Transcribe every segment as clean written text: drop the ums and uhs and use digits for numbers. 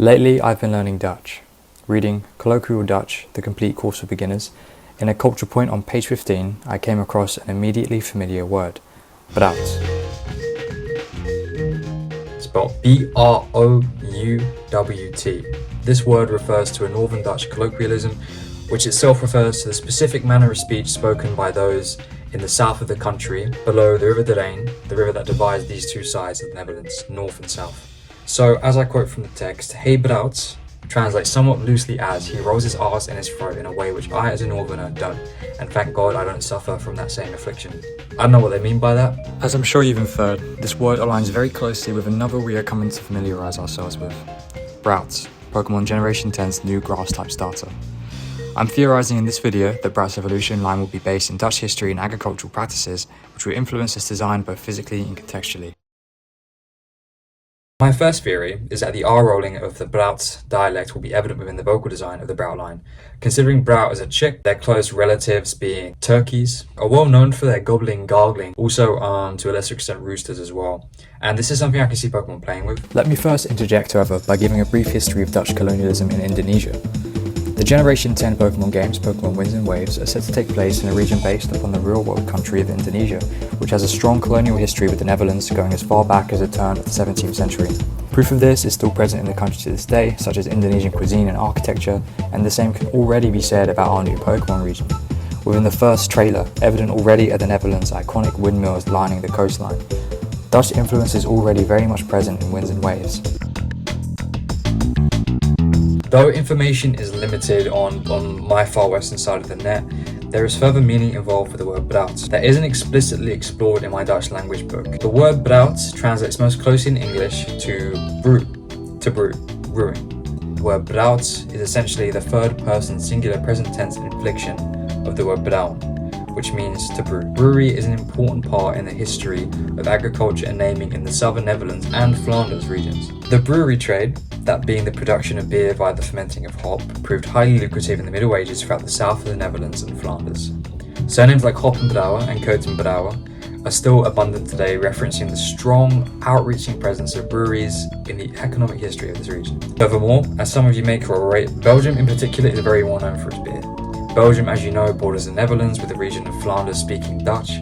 Lately, I've been learning Dutch, reading Colloquial Dutch, the complete course for beginners. In a culture point on page 15, I came across an immediately familiar word, Browt. Spelled B-R-O-U-W-T. This word refers to a Northern Dutch colloquialism, which itself refers to the specific manner of speech spoken by those in the south of the country, below the River de Rijn, the river that divides these two sides of the Netherlands, north and south. So, as I quote from the text, "Hey Browt" translates somewhat loosely as "he rolls his R's in his throat in a way which I as a northerner don't, and thank God I don't suffer from that same affliction." I don't know what they mean by that. As I'm sure you've inferred, this word aligns very closely with another we are coming to familiarise ourselves with, Browt, Pokemon Generation 10's new grass-type starter. I'm theorising in this video that Browt's evolution line will be based in Dutch history and agricultural practices, which will influence its design both physically and contextually. My first theory is that the R rolling of the Browt dialect will be evident within the vocal design of the Browt line. Considering Browt as a chick, their close relatives being turkeys are well known for their gobbling, gargling, also to a lesser extent roosters as well. And this is something I can see Pokemon playing with. Let me first interject, however, by giving a brief history of Dutch colonialism in Indonesia. The Generation 10 Pokemon games, Pokemon Winds and Waves, are set to take place in a region based upon the real-world country of Indonesia, which has a strong colonial history with the Netherlands going as far back as the turn of the 17th century. Proof of this is still present in the country to this day, such as Indonesian cuisine and architecture, and the same can already be said about our new Pokemon region. Within the first trailer, evident already are the Netherlands' iconic windmills lining the coastline. Dutch influence is already very much present in Winds and Waves. Though information is limited on my far western side of the net, there is further meaning involved with the word Browt that isn't explicitly explored in my Dutch language book. The word Browt translates most closely in English to brew, brewing. The word Browt is essentially the third person singular present tense inflection of the word Brouwt, which means to brew. Brewery is an important part in the history of agriculture and naming in the southern Netherlands and Flanders regions. The brewery trade, that being the production of beer via the fermenting of hop, proved highly lucrative in the Middle Ages throughout the south of the Netherlands and Flanders. Surnames like Hoppenbrouwer and Kotenbrouwer are still abundant today, referencing the strong, outreaching presence of breweries in the economic history of this region. Furthermore, as some of you may corroborate, Belgium in particular is very well known for its beer. Belgium, as you know, borders the Netherlands with the region of Flanders speaking Dutch,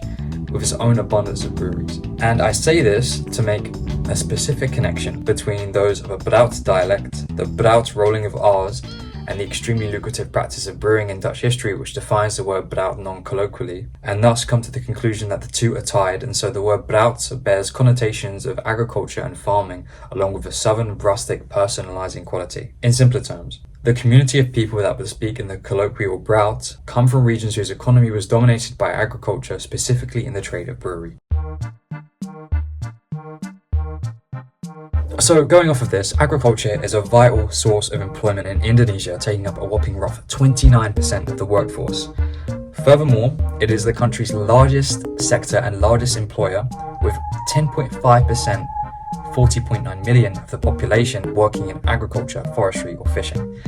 with its own abundance of breweries. And I say this to make a specific connection between those of a Browt dialect, the Browt rolling of R's, and the extremely lucrative practice of brewing in Dutch history, which defines the word Browt non-colloquially, and thus come to the conclusion that the two are tied, and so the word Browt bears connotations of agriculture and farming, along with a southern rustic personalizing quality. In simpler terms, the community of people that would speak in the colloquial Browt come from regions whose economy was dominated by agriculture, specifically in the trade of brewery. So going off of this, agriculture is a vital source of employment in Indonesia, taking up a whopping rough 29% of the workforce. Furthermore, it is the country's largest sector and largest employer, with 10.5%, 40.9 million of the population working in agriculture, forestry or fishing.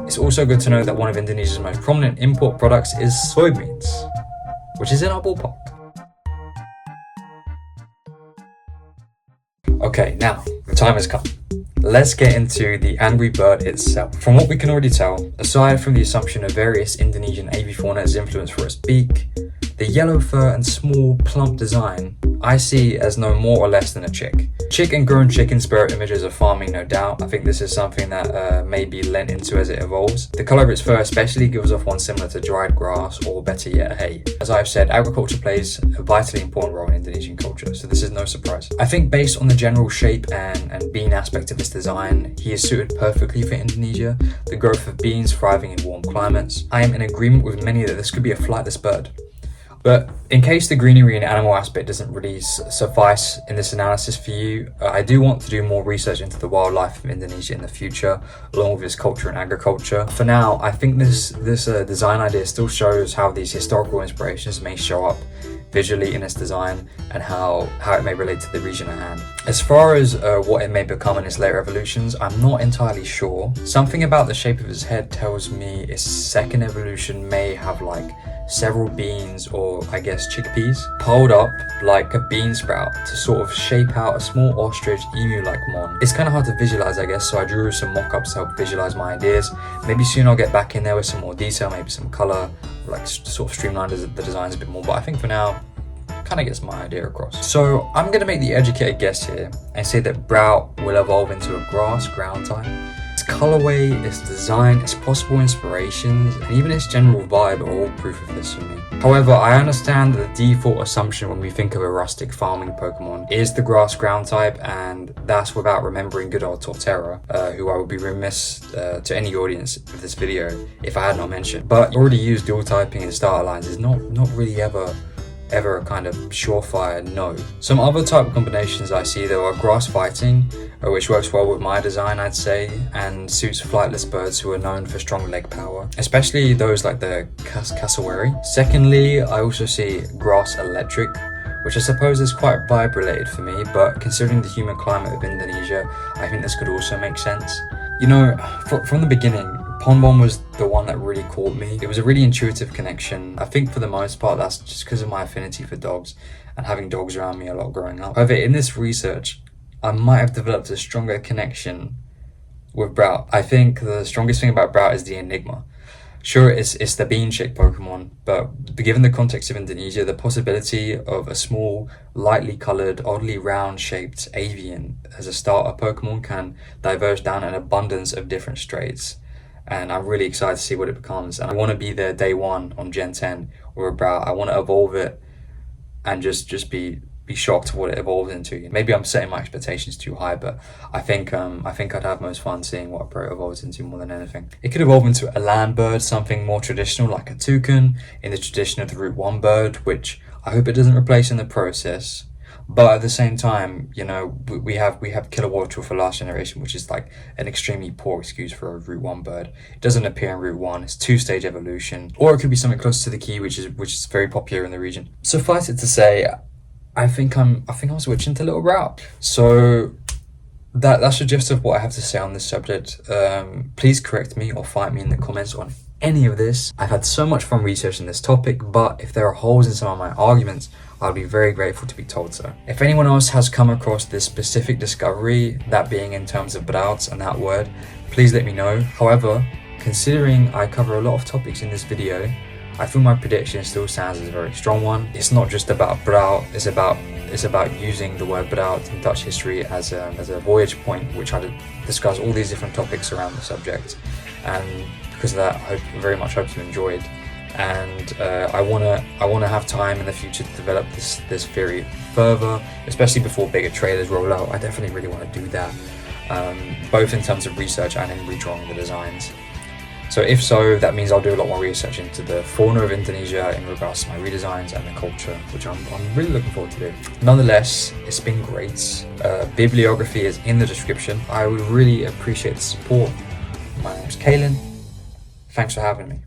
It's also good to know that one of Indonesia's most prominent import products is soybeans, which is in our ballpark. Okay, now the time has come. Let's get into the angry bird itself. From what we can already tell, aside from the assumption of various Indonesian avifauna as influence for its beak, the yellow fur and small, plump design I see as no more or less than a chick. Chick and grown chicken spirit images of farming, no doubt. I think this is something that may be lent into as it evolves. The colour of its fur especially gives off one similar to dried grass, or better yet, hay. As I've said, agriculture plays a vitally important role in Indonesian culture, so this is no surprise. I think based on the general shape and bean aspect of its design, he is suited perfectly for Indonesia, the growth of beans thriving in warm climates. I am in agreement with many that this could be a flightless bird. But in case the greenery and animal aspect doesn't really suffice in this analysis for you, I do want to do more research into the wildlife of Indonesia in the future, along with its culture and agriculture. For now, I think this design idea still shows how these historical inspirations may show up visually in its design and how it may relate to the region at hand. As far as what it may become in its later evolutions, I'm not entirely sure. Something about the shape of its head tells me its second evolution may have like several beans, or I guess chickpeas, piled up like a bean sprout to sort of shape out a small ostrich emu-like mon. It's kind of hard to visualize, I guess, so I drew some mock-ups to help visualize my ideas. Maybe soon I'll get back in there with some more detail, maybe some color, like sort of streamline the designs a bit more, but I think for now, kind of gets my idea across. So I'm going to make the educated guess here and say that Browt will evolve into a grass ground type. Its colorway, its design, its possible inspirations, and even its general vibe are all proof of this for me. However, I understand that the default assumption when we think of a rustic farming Pokemon is the grass ground type, and that's without remembering good old Torterra, who I would be remiss to any audience of this video if I had not mentioned. But already used dual typing in starter lines is not really ever a kind of surefire no. Some other type combinations I see though are grass fighting, which works well with my design, I'd say, and suits flightless birds who are known for strong leg power, especially those like the cassowary. Secondly, I also see grass electric, which I suppose is quite vibe related for me, but considering the humid climate of Indonesia, I think this could also make sense. You know, from the beginning, Ponbon was the one that really caught me. It was a really intuitive connection. I think for the most part that's just because of my affinity for dogs and having dogs around me a lot growing up. However, in this research, I might have developed a stronger connection with Browt. I think the strongest thing about Browt is the enigma. Sure, it's the bean-shaped Pokemon, but given the context of Indonesia, the possibility of a small, lightly coloured, oddly round-shaped avian as a starter Pokemon can diverge down an abundance of different straits. And I'm really excited to see what it becomes. And I want to be there day one on Gen 10 or a Browt. I want to evolve it and just be shocked at what it evolves into. Maybe I'm setting my expectations too high, but I think I'd have most fun seeing what Browt evolves into more than anything. It could evolve into a land bird, something more traditional like a toucan, in the tradition of the Route 1 bird, which I hope it doesn't replace in the process. But at the same time, you know, we have Kilowattrel for last generation, which is like an extremely poor excuse for a Route 1 bird. It doesn't appear in Route 1, it's 2-stage evolution. Or it could be something close to the key, which is very popular in the region. Suffice it to say, I think I'm switching to Little Browt. So that's the gist of what I have to say on this subject. Please correct me or fight me in the comments on any of this. I've had so much fun researching this topic, but if there are holes in some of my arguments, I'll be very grateful to be told so. If anyone else has come across this specific discovery, that being in terms of Browt and that word, please let me know. However, considering I cover a lot of topics in this video, I feel my prediction still stands as a very strong one. It's not just about Browt, it's about using the word Browt in Dutch history as a voyage point, which I discuss all these different topics around the subject. And because of that, I very much hope you enjoyed. And I wanna have time in the future to develop this theory further, especially before bigger trailers roll out. I definitely really want to do that, both in terms of research and in redrawing the designs. So if so, that means I'll do a lot more research into the fauna of Indonesia in regards to my redesigns and the culture, which I'm really looking forward to do. Nonetheless, it's been great. Bibliography is in the description. I would really appreciate the support. My name's Kalen. Thanks for having me.